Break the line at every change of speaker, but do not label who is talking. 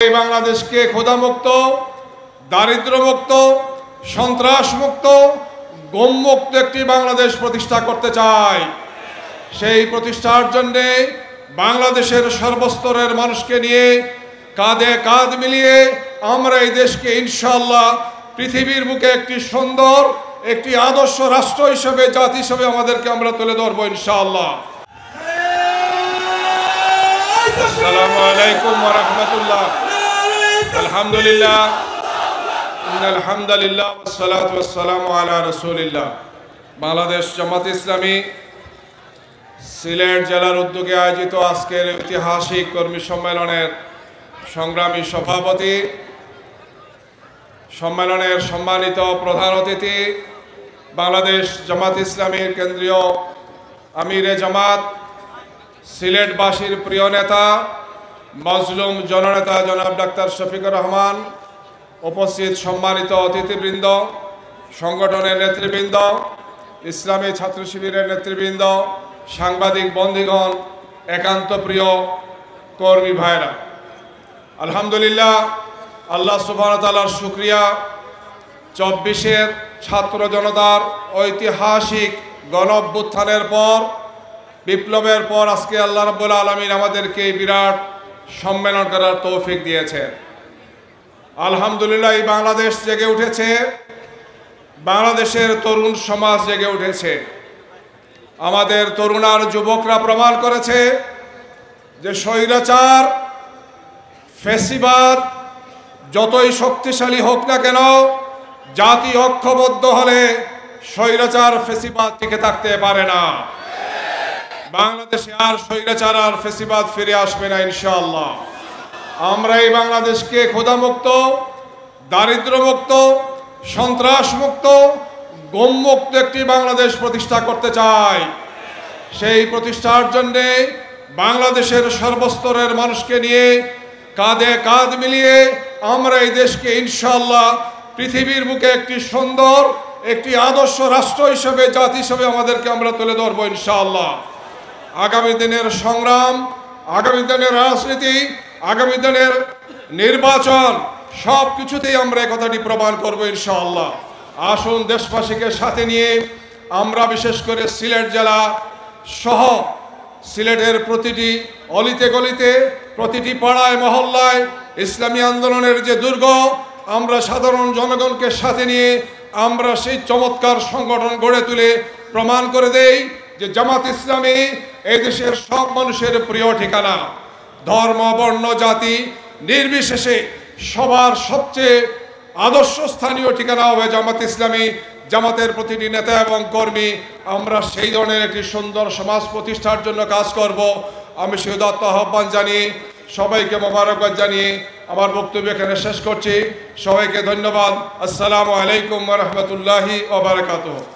এই বাংলাদেশকে ক্ষুধামুক্ত, দারিদ্র্যমুক্ত, সন্ত্রাসমুক্ত, গমমুক্ত একটি বাংলাদেশ প্রতিষ্ঠা করতে চাই। সেই প্রতিষ্ঠার জন্য বাংলাদেশের সর্বস্তরের মানুষকে নিয়ে কাঁধে কাঁধ মিলিয়ে আমরা এই দেশকে ইনশাআল্লাহ পৃথিবীর বুকে একটি সুন্দর, একটি আদর্শ রাষ্ট্র হিসেবে, জাতি হিসেবে আমাদেরকে আমরা তুলে ধরবো ইনশাআল্লাহ। আসসালামু আলাইকুম ওয়া রাহমাতুল্লাহ। আলহামদুলিল্লাহ, ইন্নাল হামদালিল্লাহ ওয়াস সালাতু ওয়াস সালামু আলা রাসূলিল্লাহ। বাংলাদেশ জামাত ইসলামী সিলেট জেলার উদ্যোগে আয়োজিত আজকের ঐতিহাসিক কর্মী সম্মেলনের সংগ্রামী সভাপতি, সম্মেলনের সম্মানিত প্রধান অতিথি, বাংলাদেশ জামাত ইসলামীর কেন্দ্রীয় আমিরে জামাত, সিলেটবাসীর প্রিয় নেতা, মজলুম জননেতা জনাব ডাক্তার শফিকুর রহমান, উপস্থিত সম্মানিত অতিথিবৃন্দ, সংগঠনের নেতৃবৃন্দ, ইসলামী ছাত্র শিবিরের নেতৃবৃন্দ, সাংবাদিক বন্ধুগণ, একান্ত প্রিয় কর্মী ভাইরা, আলহামদুলিল্লাহ, আল্লাহ সুবহানাহু ওয়া তাআলার শুকরিয়া। 24-এর ছাত্র জনতার ঐতিহাসিক গণ অভ্যুত্থানের পর, বিপ্লবের পর আজকে আল্লাহ রাব্বুল আলামিন আমাদেরকে বিরাট সম্মেলন করার তৌফিক দিয়েছেন। আলহামদুলিল্লাহ, এই বাংলাদেশ জেগে উঠেছে, বাংলাদেশের তরুণ সমাজ জেগে উঠেছে। আমাদের তরুণ আর যুবকরা প্রমাণ করেছে যে স্বৈরাচার, ফ্যাসিবাদ যতই শক্তিশালী হোক না কেন, জাতি ঐক্যবদ্ধ হলে স্বৈরাচার, ফ্যাসিবাদ টিকে থাকতে পারে না। বাংলাদেশে আর স্বৈরাচার আর ফ্যাসিবাদ ফিরে আসবে না ইনশাআল্লাহ। আমরা এই বাংলাদেশকে ক্ষুধামুক্ত, দারিদ্র্যমুক্ত, সন্ত্রাসমুক্ত, গমমুক্ত একটি বাংলাদেশ প্রতিষ্ঠা করতে চাই। সেই প্রতিষ্ঠার জন্য বাংলাদেশের সর্বস্তরের মানুষকে নিয়ে কাঁধে কাঁধ মিলিয়ে আমরা এই দেশকে ইনশাআল্লাহ পৃথিবীর বুকে একটি সুন্দর, একটি আদর্শ রাষ্ট্র হিসেবে, জাতি হিসেবে আমাদেরকে আমরা তুলে ধরবো ইনশাআল্লাহ। আগামী দিনের সংগ্রাম, আগামী দিনের রাজনীতি, আগামী দিনের নির্বাচন, সব কিছুতেই আমরা এই কথাটি প্রমাণ করবো ইনশাআল্লাহ। আসুন দেশবাসীকে সাথে নিয়ে আমরা বিশেষ করে সিলেট জেলা সহ সিলেটের প্রতিটি অলিতে গলিতে, প্রতিটি পাড়ায় মহল্লায় ইসলামী আন্দোলনের যে দুর্গ, আমরা সাধারণ জনগণকে সাথে নিয়ে আমরা সেই চমৎকার সংগঠন গড়ে তুলে প্রমাণ করে দেই যে জামাত ইসলামী এই দেশের সব মানুষের প্রিয় ঠিকানা। ধর্ম, বর্ণ, জাতি নির্বিশেষে সবার সবচেয়ে আদর্শ স্থানীয় ঠিকানা হবে জামাত ইসলামী। জামাতের প্রতিটি নেতা এবং কর্মী আমরা সেই ধরনের একটি সুন্দর সমাজ প্রতিষ্ঠার জন্য কাজ করব। আমি সেই উদাত্ত আহ্বান জানিয়ে, সবাইকে মোবারকবাদ জানিয়ে আমার বক্তব্য এখানে শেষ করছি। সবাইকে ধন্যবাদ। আসসালামু আলাইকুম ওয়া রাহমাতুল্লাহি ওয়া বারাকাতুহু।